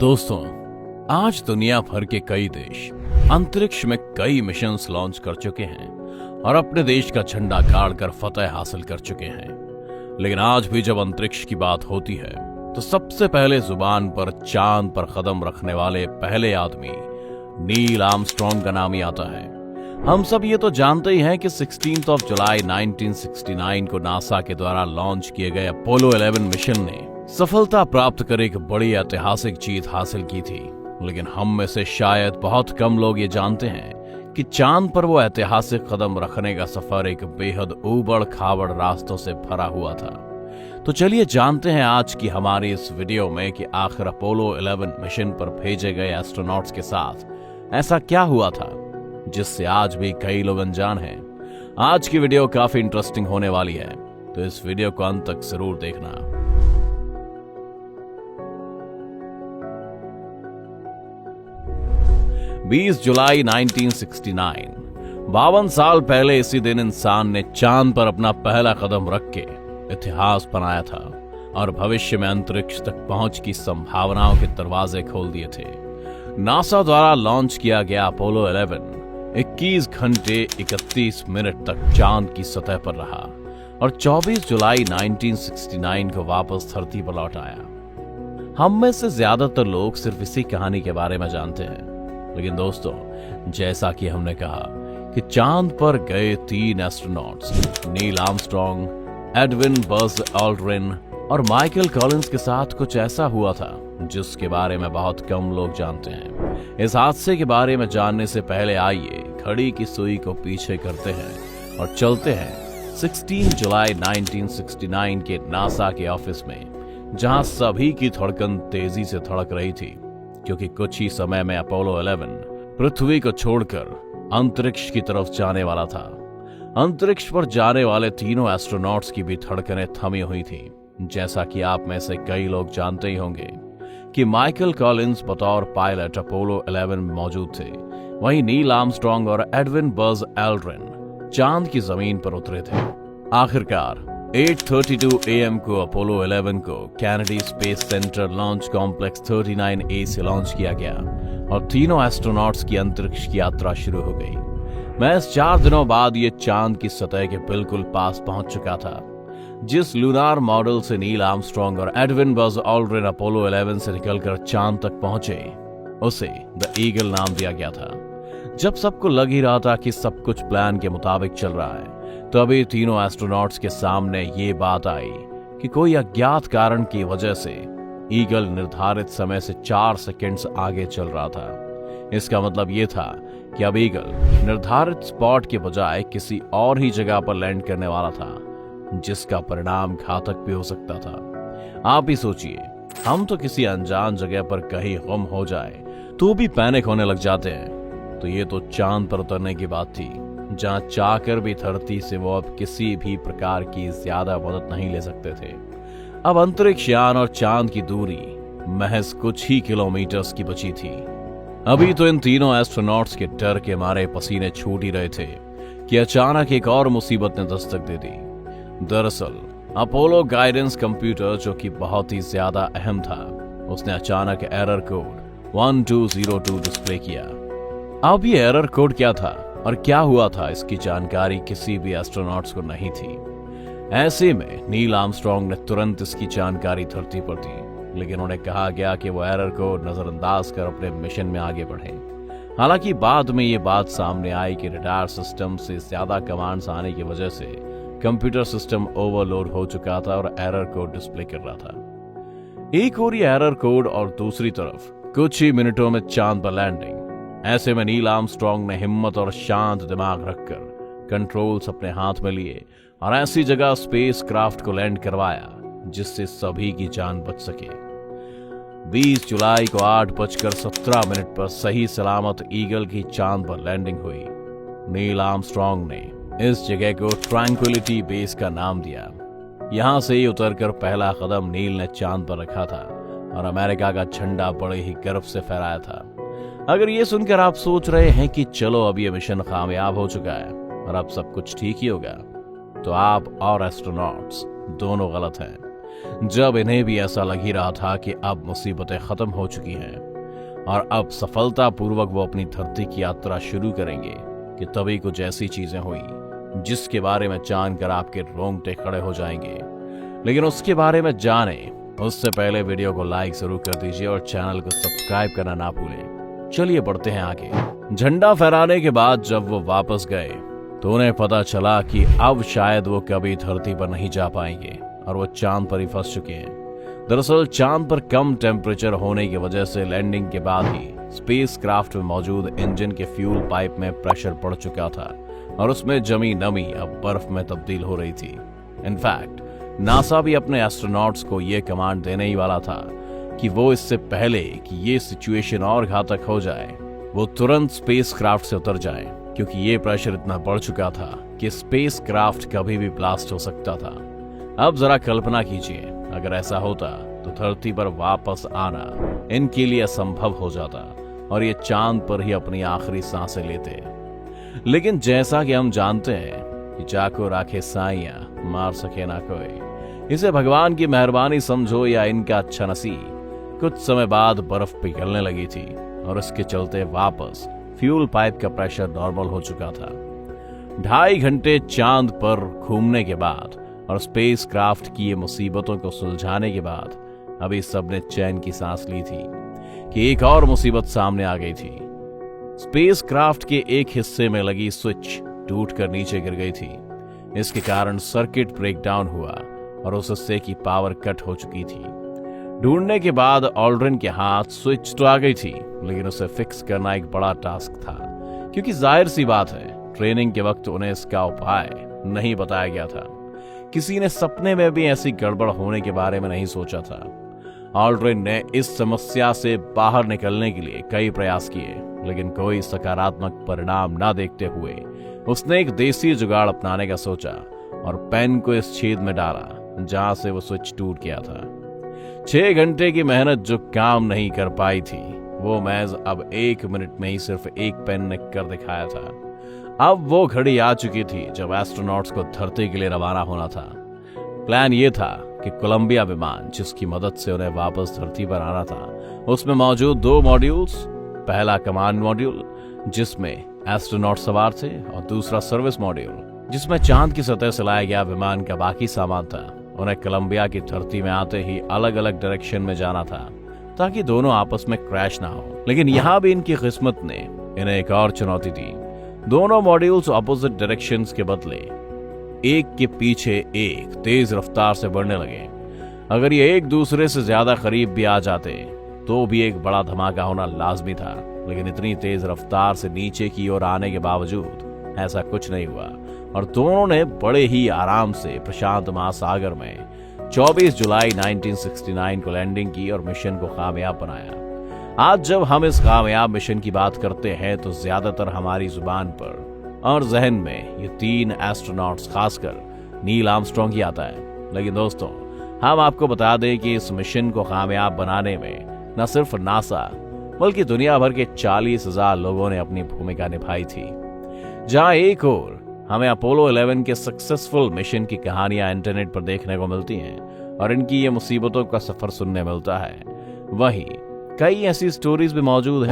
दोस्तों, आज दुनिया भर के कई देश अंतरिक्ष में कई मिशंस लॉन्च कर चुके हैं और अपने देश का झंडा गाड़कर फतह हासिल कर चुके हैं। लेकिन आज भी जब अंतरिक्ष की बात होती है तो सबसे पहले जुबान पर चांद पर कदम रखने वाले पहले आदमी नील आर्मस्ट्रांग का नाम ही आता है। हम सब ये तो जानते ही हैं कि 16 जुलाई 1969 को नासा के द्वारा लॉन्च किए गए अपोलो 11 मिशन ने सफलता प्राप्त कर एक बड़ी ऐतिहासिक जीत हासिल की थी। लेकिन हम में से शायद बहुत कम लोग ये जानते हैं कि चांद पर वो ऐतिहासिक कदम रखने का सफर एक बेहद ऊबड़ खाबड़ रास्तों से भरा हुआ था। तो चलिए जानते हैं आज की हमारी इस वीडियो में कि आखिर अपोलो 11 मिशन पर भेजे गए एस्ट्रोनॉट्स के साथ ऐसा क्या हुआ था जिससे आज भी कई लोग अनजान हैं। आज की वीडियो काफी इंटरेस्टिंग होने वाली है, तो इस वीडियो को अंत तक जरूर देखना। 20 जुलाई 1969, 52 साल पहले इसी दिन इंसान ने चांद पर अपना पहला कदम रख के इतिहास बनाया था और भविष्य में अंतरिक्ष तक पहुंच की संभावनाओं के दरवाजे खोल दिए थे। नासा द्वारा लॉन्च किया गया अपोलो 11 21 घंटे 31 मिनट तक चांद की सतह पर रहा और 24 जुलाई 1969 को वापस धरती पर लौट आया। हम में से ज्यादातर लोग सिर्फ इसी कहानी के बारे में जानते हैं, लेकिन दोस्तों, जैसा कि हमने कहा कि चांद पर गए 3 astronauts Neil Armstrong, Edwin Buzz Aldrin और माइकल कॉलिंस के साथ कुछ ऐसा हुआ था जिसके बारे में बहुत कम लोग जानते हैं। इस हादसे के बारे में जानने से पहले आइए घड़ी की सुई को पीछे करते हैं और चलते हैं 16 जुलाई 1969 के नासा के ऑफिस में, जहां सभी की धड़कन तेजी से धड़क रही थी क्योंकि कुछ ही समय में अपोलो 11 पृथ्वी को छोड़कर अंतरिक्ष की तरफ जाने वाला था। अंतरिक्ष पर जाने वाले तीनों एस्ट्रोनॉट्स की भी धड़कनें थमी हुई थी। जैसा कि आप में से कई लोग जानते ही होंगे कि माइकल कॉलिंस बतौर पायलट अपोलो 11 में मौजूद थे, वहीं नील आर्मस्ट्रांग और एडविन बज एल्ड्रिन चांद की जमीन पर उतरे थे। आखिरकार 8:32 AM को अपोलो 11 को Kennedy space centre launch complex 39A से लॉन्च किया गया और तीनों एस्ट्रोनॉट्स की अंतरिक्ष की यात्रा शुरू हो गई। महज 4 दिनों बाद ये चांद की सतह के बिल्कुल पास पहुंच चुका था। जिस लूनार मॉडल से नील आर्मस्ट्रांग और एडविन बज ऑल्ड्रिन अपोलो 11 से निकलकर चांद तक पहुंचे, उसे द ईगल नाम दिया गया था। जब सबको लग ही रहा था कि सब कुछ प्लान के मुताबिक चल रहा है, तभी तीनों एस्ट्रोनॉट्स के सामने ये बात आई कि कोई अज्ञात कारण की वजह से ईगल निर्धारित समय से 4 सेकंड्स आगे चल रहा था। इसका मतलब ये था कि अब ईगल निर्धारित स्पॉट के बजाय किसी और ही जगह पर लैंड करने वाला था, जिसका परिणाम घातक भी हो सकता था। आप ही सोचिए, हम तो किसी अनजान जगह पर कहीं गुम हो जाए तो भी पैनिक होने लग जाते हैं, तो ये तो चांद पर उतरने की बात थी, जहां चाहकर भी धरती से वो अब किसी भी प्रकार की ज्यादा मदद नहीं ले सकते थे। अब अंतरिक्ष यान और चांद की दूरी महज कुछ ही किलोमीटर्स की बची थी। अभी तो इन तीनों एस्ट्रोनॉट्स के डर के मारे पसीने छूट ही रहे थे कि अचानक एक और मुसीबत ने दस्तक दे दी। दरअसल अपोलो गाइडेंस कंप्यूटर, जो कि बहुत ही ज्यादा अहम था, उसने अचानक एरर कोड 1202 डिस्प्ले किया। अब ये एरर कोड क्या था और क्या हुआ था, इसकी जानकारी किसी भी एस्ट्रोनॉट्स को नहीं थी। ऐसे में नील आर्मस्ट्रांग ने तुरंत इसकी जानकारी धरती पर दी, लेकिन उन्हें कहा गया कि वो एरर को नजरअंदाज कर अपने मिशन में आगे बढ़े। हालांकि बाद में ये बात सामने आई कि रडार सिस्टम से ज्यादा कमांड्स आने की वजह से कंप्यूटर सिस्टम ओवरलोड हो चुका था और एरर कोड डिस्प्ले कर रहा था। एक और ये एरर कोड और दूसरी तरफ कुछ ही मिनटों में चांद पर लैंडिंग। ऐसे में नील आर्मस्ट्रांग ने हिम्मत और शांत दिमाग रखकर कंट्रोल्स अपने हाथ में लिए और ऐसी जगह स्पेस क्राफ्ट को लैंड करवाया जिससे सभी की जान बच सके। 20 जुलाई को 8:17 पर सही सलामत ईगल की चांद पर लैंडिंग हुई। नील आर्मस्ट्रांग ने इस जगह को ट्रैंक्विलिटी बेस का नाम दिया। यहां से ही उतरकर पहला कदम नील ने चांद पर रखा था और अमेरिका का झंडा बड़े ही गर्व से फहराया था। अगर ये सुनकर आप सोच रहे हैं कि चलो अब ये मिशन कामयाब हो चुका है और अब सब कुछ ठीक ही होगा, तो आप और एस्ट्रोनॉट्स दोनों गलत हैं। जब इन्हें भी ऐसा लग ही रहा था कि अब मुसीबतें खत्म हो चुकी हैं और अब सफलतापूर्वक वो अपनी धरती की यात्रा शुरू करेंगे, कि तभी कुछ ऐसी चीजें हुई जिसके बारे में जानकर आपके रोंगटे खड़े हो जाएंगे। लेकिन उसके बारे में जाने उससे पहले वीडियो को लाइक जरूर कर दीजिए और चैनल को सब्सक्राइब करना ना भूलें। चलिए बढ़ते हैं आगे। झंडा फहराने के बाद जब वो वापस गए तो उन्हें पता चला कि अब शायद वो कभी धरती पर नहीं जा पाएंगे और वो चांद पर ही फंस चुके हैं। दरअसल चांद पर कम टेम्परेचर होने की वजह से लैंडिंग के बाद ही स्पेस क्राफ्ट में मौजूद इंजन के फ्यूल पाइप में प्रेशर बढ़ चुका था और उसमें जमी नमी अब बर्फ में तब्दील हो रही थी। इनफैक्ट नासा भी अपने एस्ट्रोनॉट्स को यह कमांड देने ही वाला था कि वो इससे पहले कि ये सिचुएशन और घातक हो जाए वो तुरंत स्पेस क्राफ्ट से उतर जाए, क्योंकि ये प्रेशर इतना बढ़ चुका था कि स्पेस क्राफ्ट कभी भी ब्लास्ट हो सकता था। अब जरा कल्पना कीजिए, अगर ऐसा होता तो धरती पर वापस आना इनके लिए असंभव हो जाता और ये चांद पर ही अपनी आखिरी सांसें लेते। लेकिन जैसा कि हम जानते हैं कि चाको राखे साइयां मार सके ना कोई, इसे भगवान की मेहरबानी समझो या इनका अच्छा नसीब, कुछ समय बाद बर्फ पिघलने लगी थी और इसके चलते वापस फ्यूल पाइप का प्रेशर नॉर्मल हो चुका था। 2.5 घंटे चांद पर घूमने के बाद और स्पेस क्राफ्ट की ये मुसीबतों को सुलझाने के बाद अभी सबने चैन की सांस ली थी कि एक और मुसीबत सामने आ गई थी। स्पेस क्राफ्ट के एक हिस्से में लगी स्विच टूट कर नीचे गिर गई थी। इसके कारण सर्किट ब्रेकडाउन हुआ और उस हिस्से की पावर कट हो चुकी थी। ढूंढने के बाद ऑल्ड्रिन के हाथ स्विच तो आ गई थी, लेकिन उसे फिक्स करना एक बड़ा टास्क था, क्योंकि जाहिर सी बात है ट्रेनिंग के वक्त उन्हें इसका उपाय नहीं बताया गया था। किसी ने सपने में भी ऐसी गड़बड़ होने के बारे में नहीं सोचा था। ऑल्ड्रिन ने इस समस्या से बाहर निकलने के लिए कई प्रयास किए, लेकिन कोई सकारात्मक परिणाम ना देखते हुए उसने एक देसी जुगाड़ अपनाने का सोचा और पेन को इस छेद में डाला जहां से वो स्विच टूट गया था। 6 घंटे की मेहनत जो काम नहीं कर पाई थी, वो महज अब 1 मिनट में ही सिर्फ एक पेन ने कर दिखाया था। अब वो घड़ी आ चुकी थी जब एस्ट्रोनॉट्स को धरती के लिए रवाना होना था। प्लान ये था कि कोलंबिया विमान, जिसकी मदद से उन्हें वापस धरती पर आना था, उसमें मौजूद 2 मॉड्यूल्स, पहला कमांड मॉड्यूल जिसमें एस्ट्रोनॉट सवार थे और दूसरा सर्विस मॉड्यूल जिसमें चांद की सतह से लाया गया विमान का बाकी सामान था, उन्हें कोलंबिया की धरती में आते ही अलग अलग डायरेक्शन में जाना था ताकि दोनों आपस में क्रैश ना हो। लेकिन यहाँ भी इनकी किस्मत ने इन्हें एक और चुनौती दी। दोनों मॉड्यूल्स ऑपोजिट डायरेक्शंस के बदले एक के पीछे एक तेज रफ्तार से बढ़ने लगे। अगर ये एक दूसरे से ज्यादा करीब भी आ जाते तो भी एक बड़ा धमाका होना लाजमी था, लेकिन इतनी तेज रफ्तार से नीचे की ओर आने के बावजूद ऐसा कुछ नहीं हुआ और दोनों ने बड़े ही आराम से प्रशांत महासागर में 24 जुलाई 1969 को लैंडिंग की और मिशन को कामयाब बनाया। आज जब हम इस कामयाब मिशन की बात करते हैं तो ज्यादातर हमारी जुबान पर और जहन में ये 3 एस्ट्रोनॉट्स, खासकर नील आर्मस्ट्रांग ही आता है। लेकिन दोस्तों, हम आपको बता दें कि इस मिशन को कामयाब बनाने में न सिर्फ नासा बल्कि दुनिया भर के 40,000 लोगों ने अपनी भूमिका निभाई थी। जहां एक ओर हमें अपोलो 11 के सक्सेसफुल मिशन की कहानियां इंटरनेट पर देखने को मिलती हैं और इनकी ये मुसीबतों का सफर सुनने मिलता है, वहीं कई ऐसी स्टोरीज भी मौजूद हैं